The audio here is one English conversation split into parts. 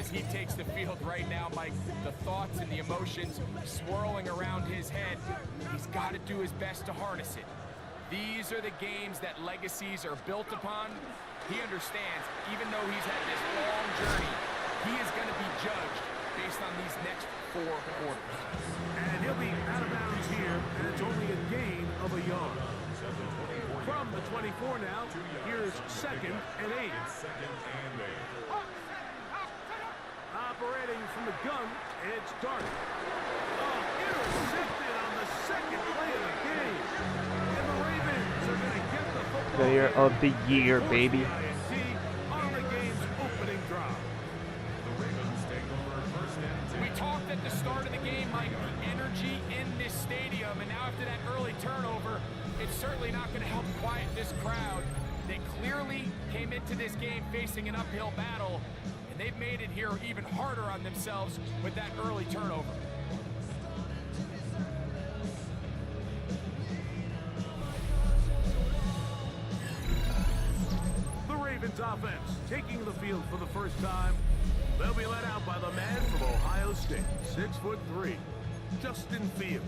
as he takes the field right now, Mike. The thoughts and the emotions swirling around his head. He's got to do his best to harness it. These are the games that legacies are built upon. He understands, even though he's had this long journey, he is going to be judged based on these next 4 quarters. And he'll be out of bounds here, and it's only a gain of a yard. From the 24 now, here's 2nd and 8. Operating from the gun, it's Dart. Oh, intercepted on the 2nd play of the game. And the Ravens are going to get the football. Player of the year, baby. On the game's opening drive. We talked at the start of the game, Mike, the energy in this stadium, and now after that early turnover, it's certainly not going to help quiet this crowd. They clearly came into this game facing an uphill battle, and they've made it here even harder on themselves with that early turnover. The Ravens offense taking the field for the first time. They'll be led out by the man from Ohio State, 6'3", Justin Fields.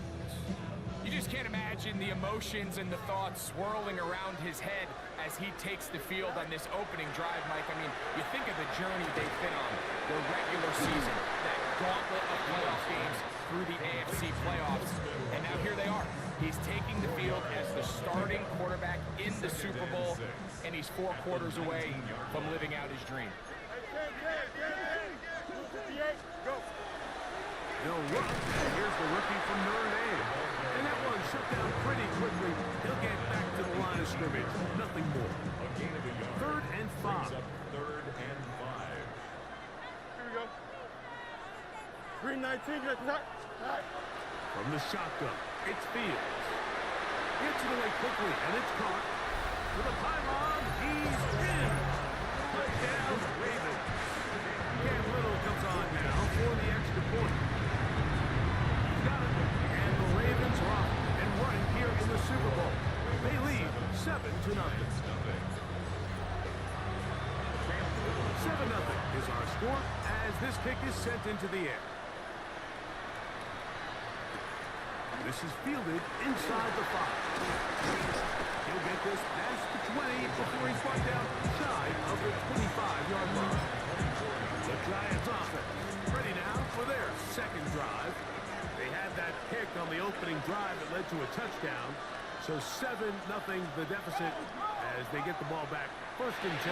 You just can't imagine the emotions and the thoughts swirling around his head as he takes the field on this opening drive, Mike. I mean, you think of the journey they've been on, their regular season, that gauntlet of playoff games through the AFC playoffs, and now here they are. He's taking the field as the starting quarterback in the Super Bowl, and he's 4 quarters away from living out his dream. They'll run, and here's the rookie from Notre Dame. And that one shut down pretty quickly. He'll get back to the line of scrimmage. Nothing more. 3rd and 5. 3rd and 5. Here we go. 319, get that. From the shotgun, it's Fields. Gets it away quickly, and it's caught. To the pylon, he's in. Touchdown, Ravens. Cam Little comes on now for the extra point. He's got it, and the Ravens are off and running here in the Super Bowl. They lead 7-0. 7-0 is our score as this kick is sent into the air. This is fielded inside the 5. He'll get this past the 20 before he's brought down shy of the 25-yard line. The Giants offense ready now for their 2nd drive. They had that kick on the opening drive that led to a touchdown. So 7-0 the deficit as they get the ball back. 1st and 10.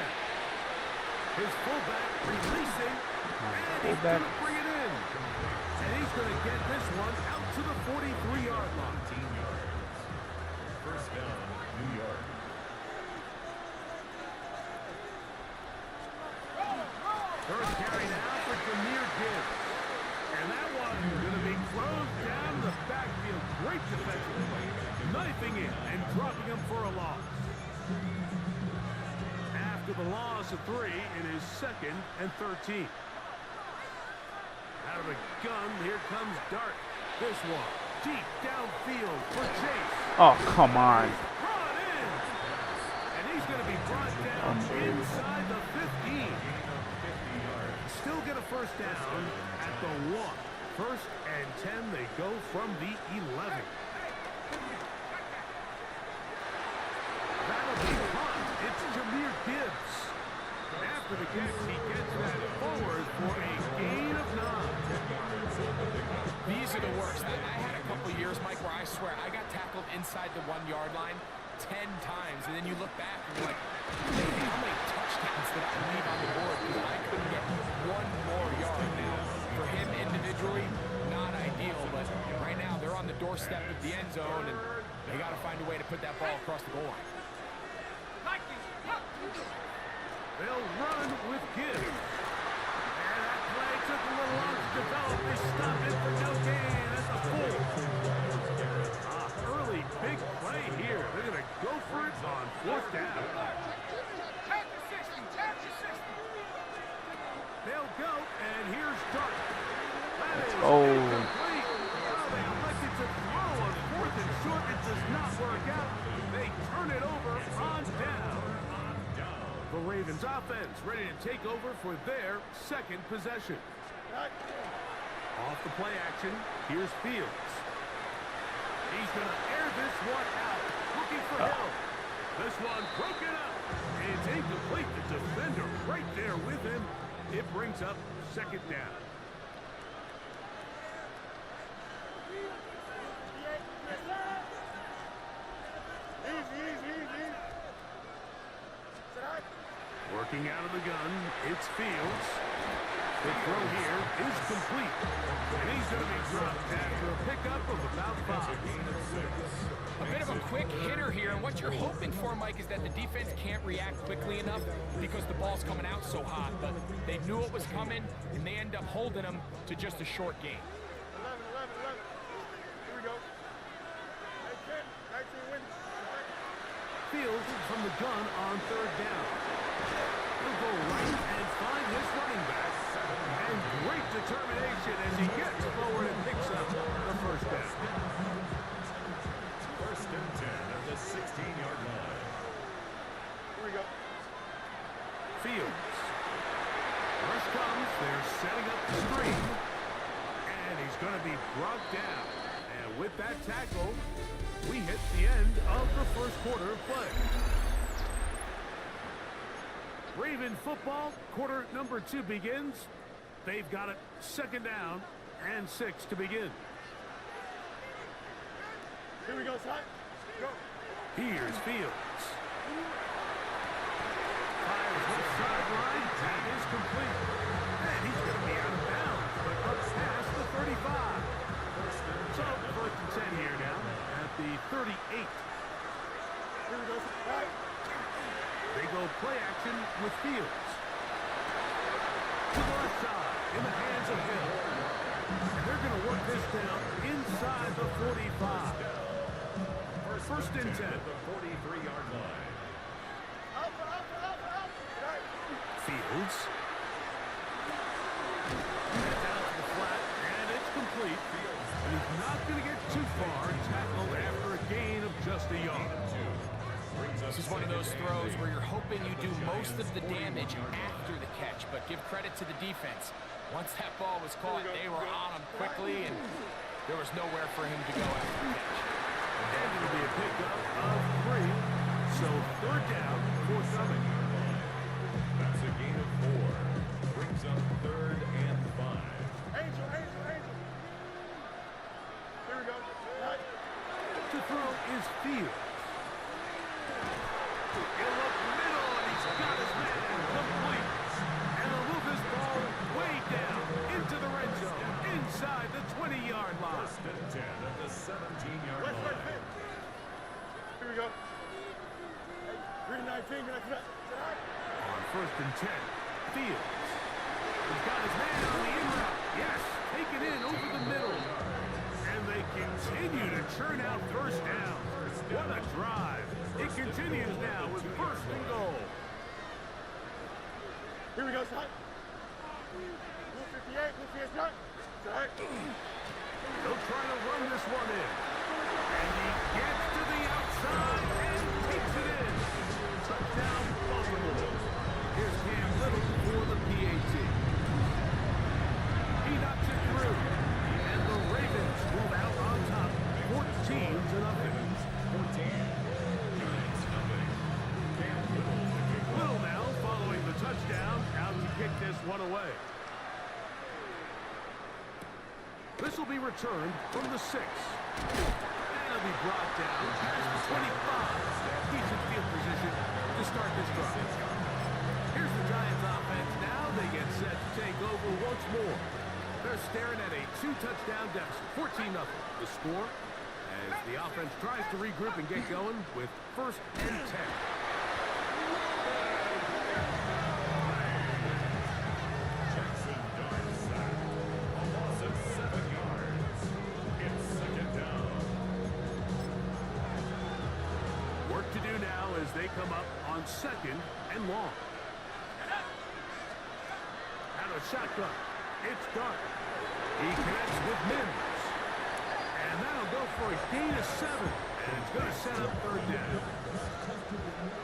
His fullback releasing, and he's going to bring it in. And he's going to get this one out to the 43-yard line. 18 yards. 1st down, New York. First carry now for Jahmyr Gibbs. And that one going to be thrown down the backfield. Great defensive play. Knifing in and dropping him for a loss. After the loss of 3, it is 2nd and 13. Out of the gun, here comes Dart. This one, deep downfield for Chase. Oh, come on. Brought in. And he's going to be brought down inside the 15. Still get a 1st down at the 1. 1st and 10, they go from the 11. That'll be fun. It's Jahmyr Gibbs. After the catch, he gets that forward for a gain of 9. These are the worst. I had a couple years, Mike, where I swear I got tackled inside the 1-yard line 10 times, and then you look back and you're like, man, how many touchdowns did I leave on the board because I couldn't get 1 more yard. Now, for him individually, not ideal, but right now they're on the doorstep of the end zone, and they got to find a way to put that ball across the goal line. They'll run with Gibbs. And that play took a little long to develop. They stop it for no gain at the 4. Early big play here. They're going to go for it on 4th down. They'll go, and here's Dart. That is incomplete. They elected to throw on 4th and short. It does not work out. They turn it over on down. The Ravens offense ready to take over for their second possession. Off the play action, here's Fields. He's going to air this one out, looking for help. This one broken up. It's incomplete. The defender right there with him. It brings up second down. Working out of the gun, it's Fields. The throw here is complete. And he's going to be dropped after a pickup of about 5. A bit of a quick hitter here, and what you're hoping for, Mike, is that the defense can't react quickly enough because the ball's coming out so hot. But they knew it was coming, and they end up holding them to just a short game. 11. Here we go. 19 wins. Fields from the gun on third down. He'll go right and find his running back. And great determination as he gets forward and picks up the first down. First and 10 at the 16-yard line. Here we go. Fields. Rush comes. They're setting up the screen. And he's going to be brought down. And with that tackle, we hit the end of the first quarter of play. Raven football, quarter number 2 begins. They've got it second down and 6 to begin. Here we go, son. Go. Here's Fields. Fires to the sideline. That is complete. And he's going to be out of bounds, but up past the 35. So, first and 10 here now at the 38. Here we go. Right. They go play action with Fields. To the left side, in the hands of Hill. And they're going to work this down inside the 45. First and 10. At the 43-yard line. Out. Right. Fields. That's out to the flat, and it's complete. And he's not going to get too far, tackled after a gain of just a yard. This is one of those throws where you're hoping you do most of the damage after the catch, but give credit to the defense. Once that ball was caught, they were on him quickly, and there was nowhere for him to go after the catch. And it'll be a pickup of 3. So third down, forthcoming. That's a gain of 4. Brings up third and 5. Angel. Here we go. Right. To throw is Fields. He'll look middle, and he's got his man complete. And he'll move this ball way down into the red zone, inside the 20-yard line. First and 10 at the 17-yard West. line. Here we go. 319. On first and 10, Fields. He's got his man on the in route. Yes, taken in over the middle. And they continue to churn out first down. What a drive. It continues now with first and goal. Here we go, son. 158. 158. Right. They'll try to run this one in. And he gets to the outside and takes it in. Touchdown, Baltimore. Here's Cam Little for the PAT. He knocks it through. And the Ravens move out on top, 14-0. 14. Little now following the touchdown, out to kick this one away. This will be returned from the 6. And it'll be brought down past the 25. Decent field position to start this drive. Here's the Giants offense now. They get set to take over once more. They're staring at a 2-touchdown deficit, 14-0. The score as the offense tries to regroup and get going with first and 10. Jackson Dart sack. A loss of 7 yards. It's second down. Work to do now as they come up on second and long. Out of shotgun. It's Dart. He connects with Mims. And that'll go for a gain of 7. And it's going to set up third down.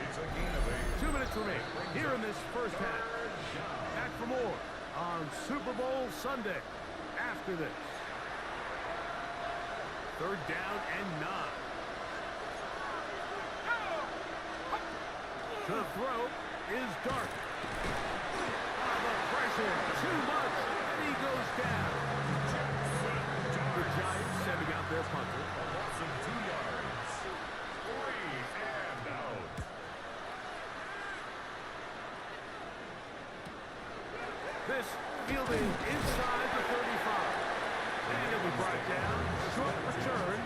It's a gain of 8. 2 minutes remain here in this first half. Back for more on Super Bowl Sunday after this. Third down and 9. The throw is Dart. The pressure, too much, and he goes down. The Giants sending out their punter. A loss of 2 yards. 3 and out. This fielding inside the 35. And it'll be brought down, short return,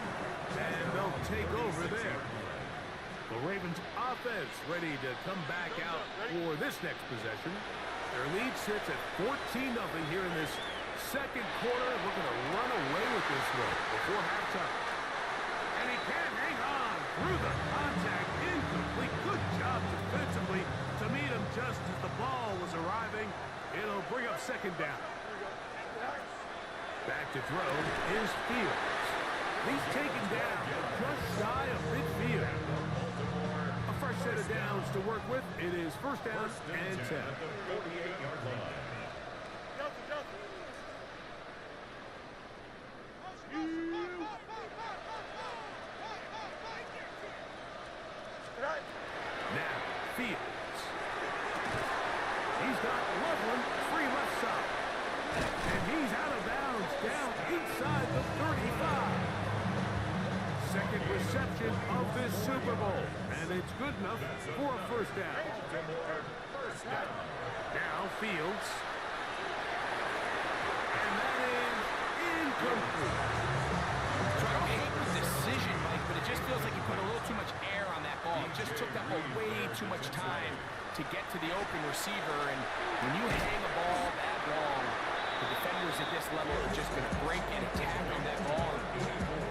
and they'll take over there. The Ravens offense ready to come back out for this next possession. Their lead sits at 14-0 here in this second quarter. We're going to run away with this one before halftime. And he can't hang on through the contact. Incomplete. Good job defensively to meet him just as the ball was arriving. It'll bring up second down. Back to throw is Fields. He's taken down just shy of midfield. A fresh set of downs to work with. It is first down and 10. At the 48-yard line. Now, Fields. He's got Loveland free left side. And he's out of bounds down inside the 35. Second reception of this Super Bowl. And it's good enough for a first down. First down. Now Fields. And that is incomplete. So I don't hate the decision, Mike, but it just feels like he put a little too much air on that ball. It just took that ball way too much time to get to the open receiver. And when you hang a ball that long, the defenders at this level are just going to break and attack on that ball.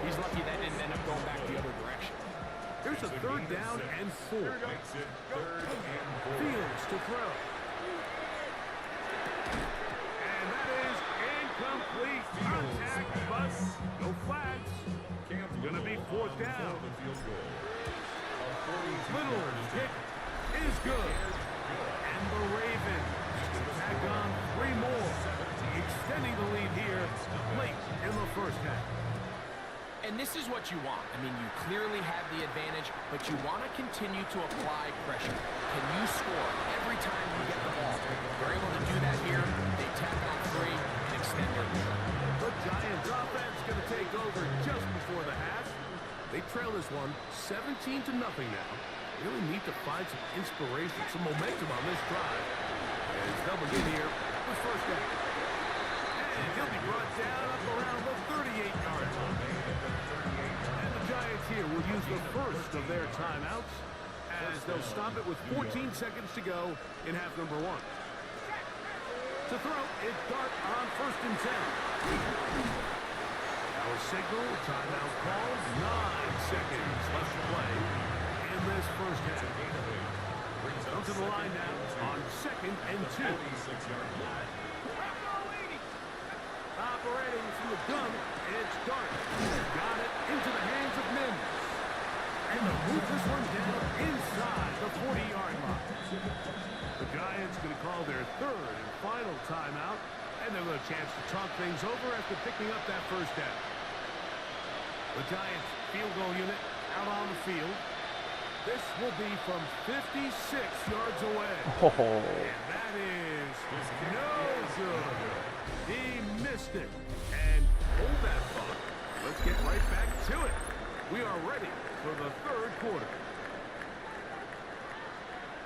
He's lucky that didn't end up going back the other direction. Here's a third down and 4. Makes it 3rd and 4. Fields to throw. And that is incomplete. Contact, but no flags. Gonna be 4th down. The field goal. Little's kick is good. And the Ravens tack on 3 more, extending the lead here late in the first half. And this is what you want. I mean, you clearly have the advantage, but you want to continue to apply pressure. Can you score every time you get the ball? They're able to do that here. They tack on 3 and extend their lead. The Giants offense going to take over just before the half. They trail this one 17-0 now. Really need to find some inspiration, some momentum on this drive. As they'll begin here with first down. And he'll be brought down up around the 38-yard line. And the Giants here will use the first of their timeouts as they'll stop it with 14 seconds to go in half number 1. To throw, it's Dart on 1st and 10. Now a signal, timeout called, 9 seconds left to play in this first half. Come to the line now on 2nd and 2. 46-yard line. Operating from the gun, it's Dart. Got it into the hands of Mims. And they'll move this one down inside the 40-yard line. The Giants going to call their 3rd and final timeout, and they'll have a chance to talk things over after picking up that first down. The Giants field goal unit out on the field. This will be from 56 yards away. Oh. And that is no good. He missed it. And hold that thought. Let's get right back to it. We are ready for the 3rd quarter.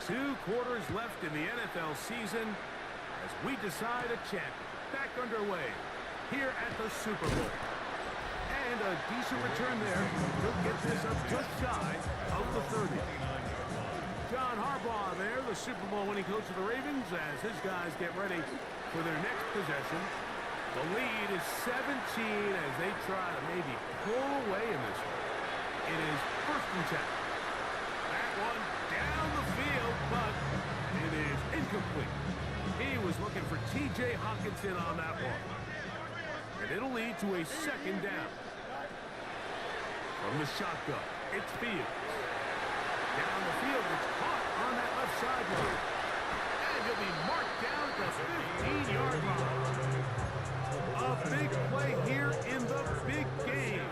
2 quarters left in the NFL season as we decide a champion. Back underway here at the Super Bowl. And a decent return there. He'll get this up just shy of the 30. John Harbaugh there, the Super Bowl winning coach of the Ravens, as his guys get ready for their next possession. The lead is 17 as they try to maybe pull away in this one. It is 1st and 10. That one down the field, but it is incomplete. He was looking for T.J. Hawkinson on that one. And it'll lead to a 2nd down. From the shotgun, it's Fields. Down the field, it's caught on that left sideline. And he'll be marked down at the 15-yard line. A big play here in the big game.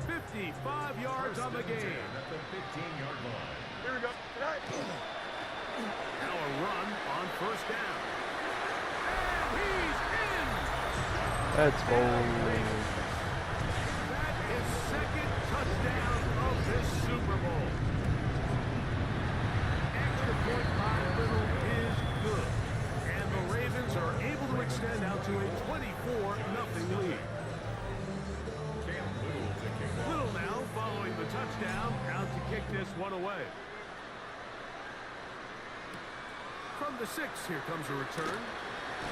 55 yards on the game. At the 15-yard line. Here we go. Tonight. Now a run on first down. And he's in. Let's go. That is second touchdown of this Super Bowl. Extra point by Little is good. And the Ravens are able to extend out to a 24-0 lead. Little now following the touchdown, out to kick this one away. From the 6, here comes a return.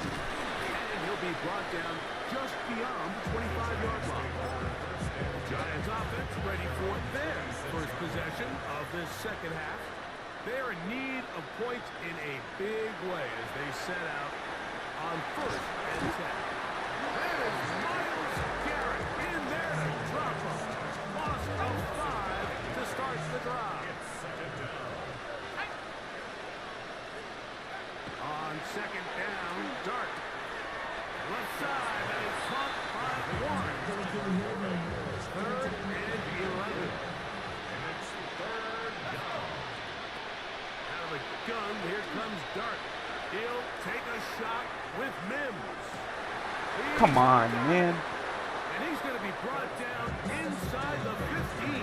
And he'll be brought down just beyond the 25-yard line. Giants offense ready for their first possession of this second half. They're in need of points in a big way as they set out on first and 10. That is Myles Garrett in there to drop them. Loss of 5 to start the drive. On second down, Dart. Left side, and it's caught by Warren. Third and 11. And it's third down. Out of the gun, here comes Dart. He'll take a shot with Mims. Come on, man. And he's going to be brought down inside the 15.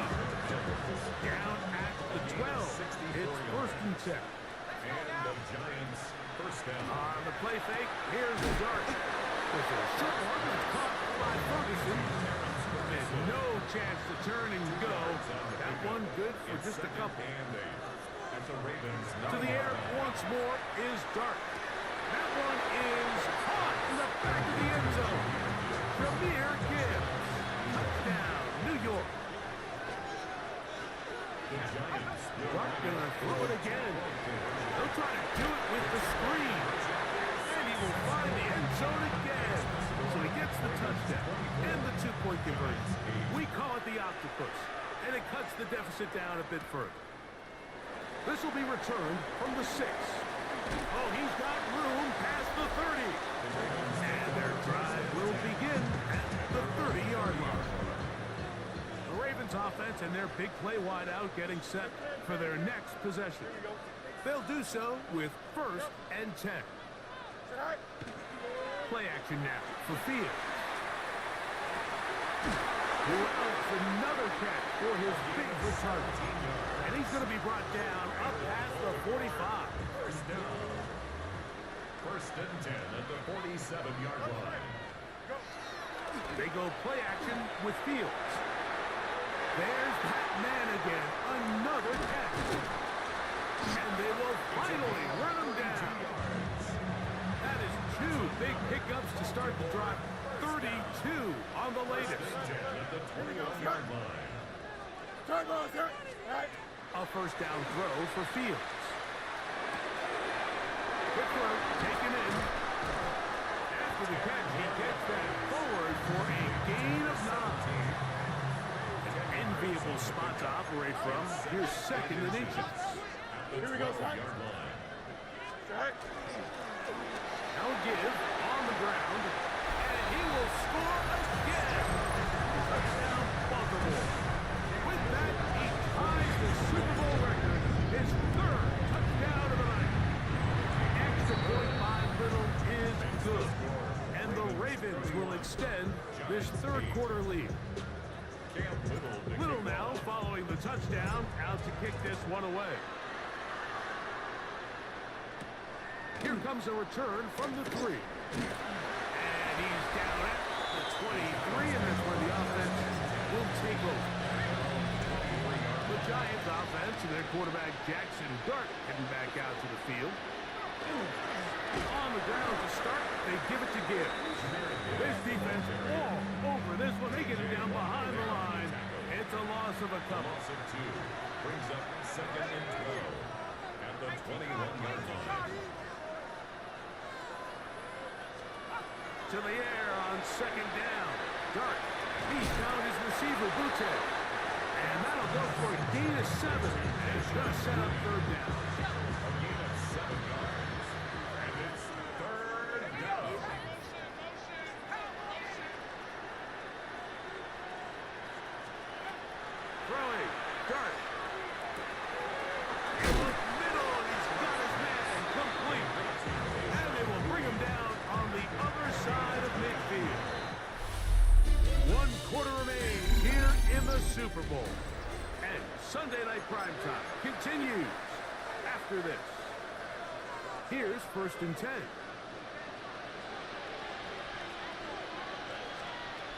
Down at the 12. It's first and 10. And the Giants first down. On the play fake, here's the Dart. With a short one that's caught by Ferguson. And no chance to turn and go. That one good for just a couple. At the Ravens. To the air once more is Dart. That one is caught in the back of the end zone. Jameer Gibbs. Touchdown, New York. The Giants will Dart gonna throw it again. They'll try to do it with the screen. And he will find the end zone again. So he gets the touchdown and the 2-point conversion. We call it the octopus. And it cuts the deficit down a bit further. This will be returned from the 6. Oh, he's got room past the 30. And their drive will begin at the 30-yard line. The Ravens offense and their big play wideout getting set for their next possession. They'll do so with first and 10. Tonight. Play action now for Fields. Who else another catch for his big return. And he's going to be brought down up past the 45. First down. First and 10 at the 47-yard line. They go play action with Fields. There's that man again. Another catch. And they will finally run him down. That is 2 big pickups to start the drive. 32 on the latest. At the 21-yard line. Turn ball, sir. Tonight. A first down throw for Fields. Quick throw, taken in. After the catch, he gets that forward for a gain of 9. An enviable spot to operate from. Here's second and inches. Here we go, son. Tonight. Now give on the ground. And he will score again. Touchdown, Baltimore. With that, he ties the Super Bowl record. His 3rd touchdown of the night. Extra point by Little is good. And the Ravens will extend this 3rd quarter lead. Little now following the touchdown, out to kick this one away. Here comes a return from the 3. And he's down at the 23, and that's where the offense will take over. The Giants offense and their quarterback Jackson Dart heading back out to the field. On the ground to start, they give it to Gibbs. This defense all over this one. They get it down behind the line. It's a loss of a couple. Loss of 2 brings up second and 12 at the 21-yard line. To the air on second down. Dart. He found his receiver, Butte. for a gain of 7. And it's going to set up third down. A gain of 7 yards. And it's third down. Throwing. Dart. In the middle, and he's got his man complete. And they will bring him down on the other side of midfield. 1 quarter remains here in the Super Bowl. And Sunday Night Primetime continues after this. Here's 1st and 10.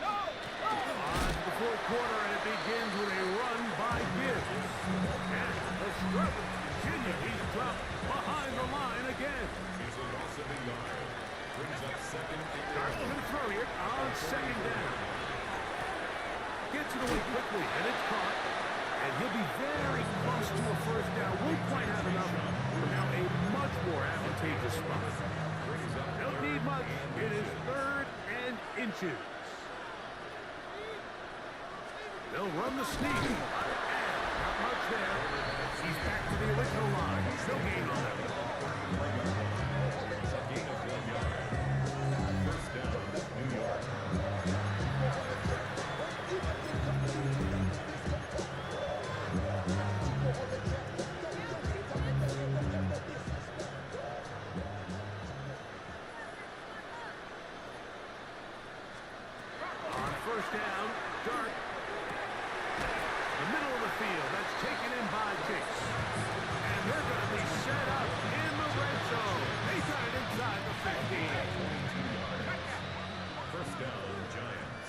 On to the 4th quarter, and it begins with a run by Gibbs. And the struggles continue. He's dropped behind the line again. It's a loss of a yard. Brings up second and Dart can throw it on 2nd down. Gets it away quickly, and it's caught. And he'll be very close to a 1st down. Won't quite have enough, but now a much more advantageous spot. Don't need much. It is 3rd and inches. They'll run the sneak. And not much there. He's back to the original line. No gain on that one. a gain of 1 yard. First down, New York. On 1st down, Dart. The middle of the field, that's taken in by Chase. And they're going to be set up in the red zone. They got it inside the 15. First down, Giants.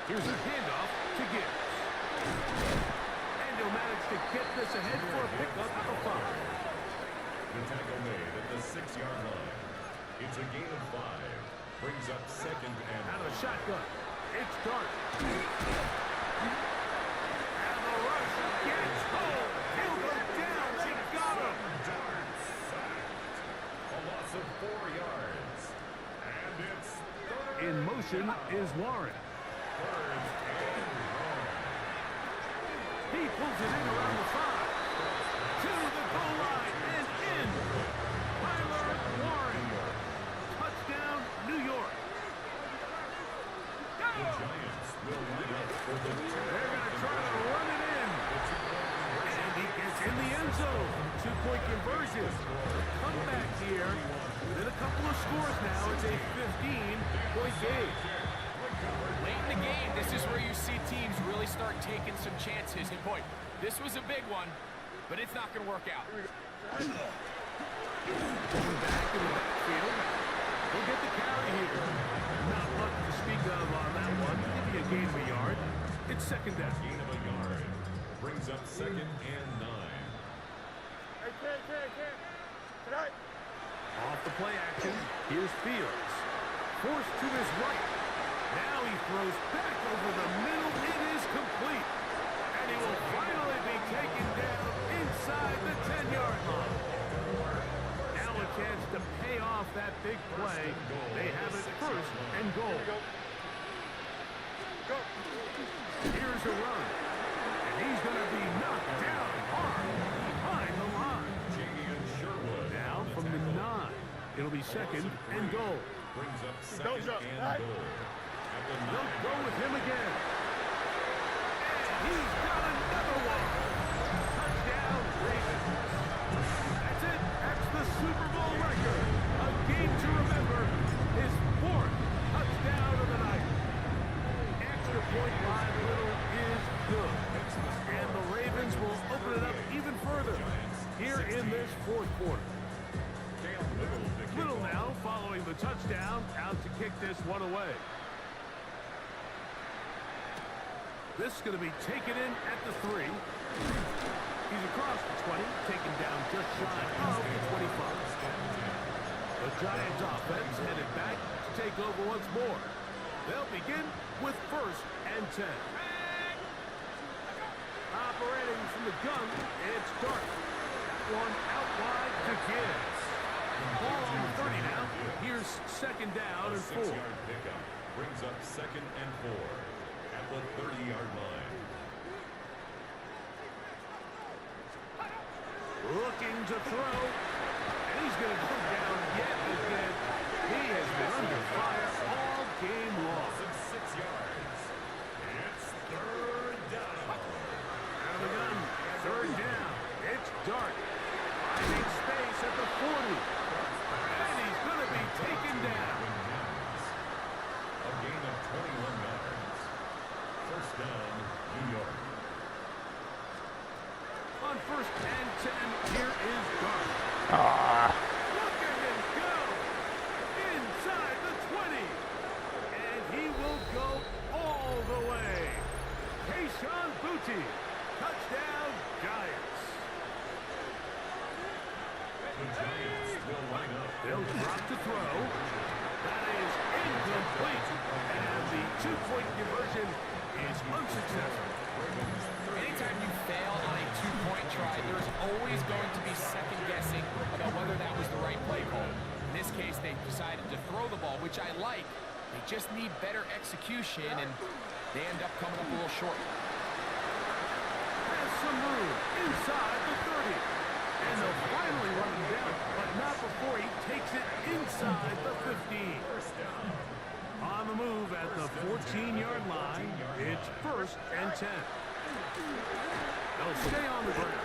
Here's a handoff to Gibbs. And he'll manage to get this ahead for a pickup at the 5. The tackle made at the 6-yard line. It's a gain of 5. Brings up second and Out of the shotgun. It's Dart. And the rush gets home. He'll go down. She got him. Dart sacked. A loss of 4 yards. And it's third. In motion is Warren. Third and long. He pulls it in around the 5. To the goal line and in. Tyler Warren. Touchdown, New York. The Giants will line up for the They're going to try to run it in. And he gets in the end zone. 2-point conversion. Comeback here. Within a couple of scores now, it's a 15-point game. Late in the game, this is where you see teams really start taking some chances. And boy, this was a big one, but it's not going to work out. Going back in the backfield. He'll get the carry here. Not much to speak of on that one. Maybe a gain of a yard. It's 2nd down. gain of a yard. Brings up second and 9. Hey, Ken. Tonight. Off the play action. Here's Fields. Forced to his right. Now he throws back over the middle. It is complete. And he will finally be taken down inside the 10-yard line. Now a chance to pay off that big play. They have it 1st and goal. Go. Here's a run. And he's going to be knocked down hard behind the line. Jadian Sherwood. Now from the 9. It'll be 2nd and goal. Brings up Don't second jump. and Right. goal. At the They'll 9. go with him again. And he's got another one. Touchdown, Ravens. That's it. That's the Super Bowl record. A game to remember. His 4th touchdown of the night. Extra point by Little is good. And the Ravens will open it up even further here in this 4th quarter. Cam Little to kick Little off. now following the touchdown, out to kick this one away. This is going to be taken in at the 3. He's across the 20, taken down just shy of the 25. The Giants offense headed back to take over once more. They'll begin with 1st and 10. Operating from the gun, it's Dart. That one out wide to Gibbs. Ball on the 30 now. Here's 2nd down and 4. 6-yard pickup brings up second and 4 at the 30-yard line. looking to throw. And he's going to go down yet again. He has been under fire all game long. 6 yards. It's third down. Out of the gun. Third down. It's Dart. Finding space at the 40. And he's going to be taken down. A gain of 21 yards. First down, New York. On first and 10, here is Dart. Ah. Look at him go! Inside the 20. And he will go all the way. Kayshawn Booty. Touchdown, Giants. The Giants will line up. They'll drop to throw. That is incomplete. And the two-point conversion is unsuccessful. Anytime you fail on a two-point try, there's always going to be second-guessing about whether that was the right play call. In this case, they decided to throw the ball, which I like. They just need better execution, and they end up coming up a little short. Has some room inside the 30. And they'll finally run him down, but not before he takes it inside the 15. First down. On the move at the 14-yard line, it's first and 10. They'll stay on the ground.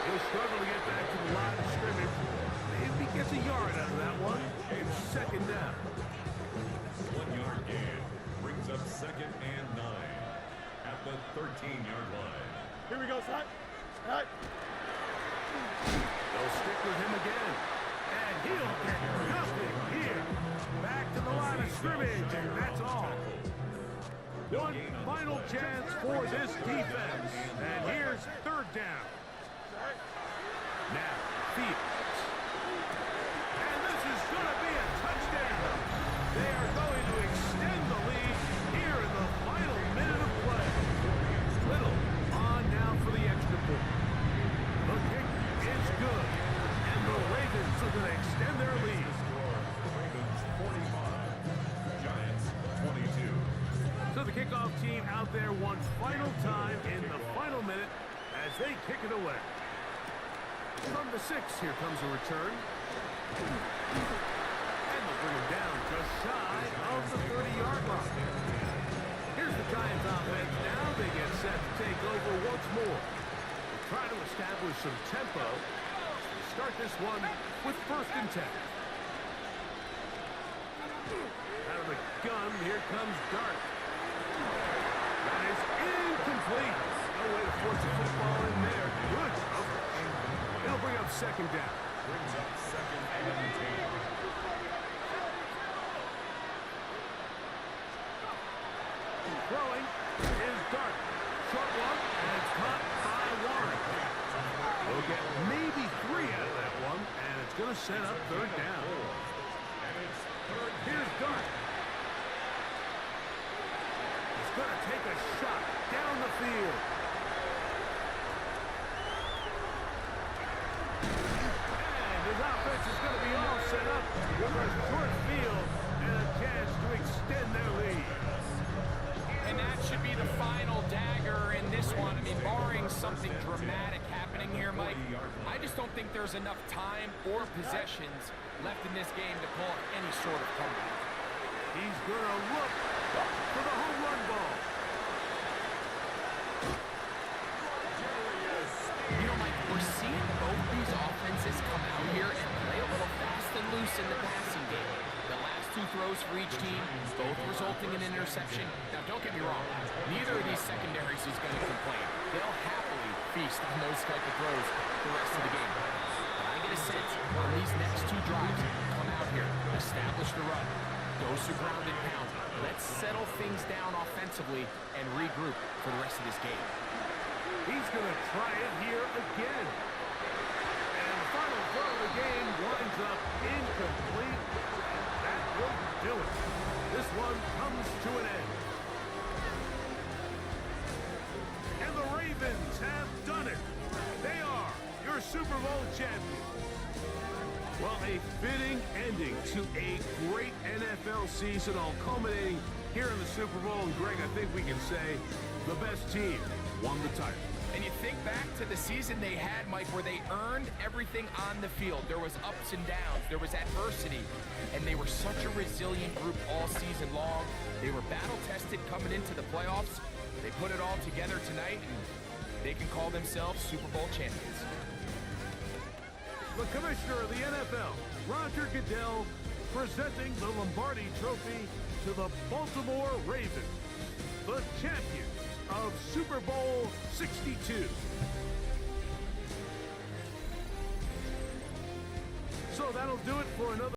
He'll struggle to get back to the line of scrimmage. If he gets a yard out of that one, it's second down. 1 yard gain brings up second and 9 at the 13-yard line. Here we go, son. Right. They'll stick with him again. And he'll get nothing here. Back to the line of scrimmage, and that's all. One final chance for this defense. And here's third down. Now, Fields. And this is going to be a touchdown. They are going to extend the lead here in the final minute of play. Little on now for the extra point. The kick is good. And the Ravens are going to extend their lead. Ravens 45, Giants 22. So the kickoff team out there one final time in the final minute as they kick it away. From the 6, here comes a return. And they'll bring him down just shy of the 30-yard line. Here's the Giants offense. Now they get set to take over once more. They try to establish some tempo. They start this one with first and 10. Out of the gun, here comes Dart. That is incomplete. No way to force a football in there. Good coverage. It'll bring up second down. Brings up second and 10. Throwing is Dart. Short one, and it's caught by Warren. They'll get maybe 3 out of that one, and it's going to set up third down. And it's third. Here's Dart. He's going to take a shot down the field. And his offense is going to be all set up with a short field and a chance to extend their lead. And that should be the final dagger in this one. I mean, barring something dramatic happening here, Mike, I just don't think there's enough time or possessions left in this game to pull off any sort of comeback. He's going to look for the home run ball. You know, Mike, we're seeing both these offenses come out here and play a little fast and loose in the passing game. The last 2 throws for each team, both resulting in an interception. Now, don't get me wrong, neither of these secondaries is going to complain. They'll happily feast on those type of throws the rest of the game. But I get a sense on these next 2 drives, come out here, establish the run, go to ground and pound. Let's settle things down offensively and regroup for the rest of this game. He's going to try it here again. And the final throw of the game winds up incomplete. And that will do it. This one comes to an end. And the Ravens have done it. They are your Super Bowl champions. Well, a fitting ending to a great NFL season, all culminating here in the Super Bowl. And Greg, I think we can say the best team won the title. And you think back to the season they had, Mike, where they earned everything on the field. There was ups and downs. There was adversity. And they were such a resilient group all season long. They were battle-tested coming into the playoffs. They put it all together tonight, and they can call themselves Super Bowl champions. The commissioner of the NFL, Roger Goodell, presenting the Lombardi Trophy to the Baltimore Ravens, the champions of Super Bowl 62. So that'll do it for another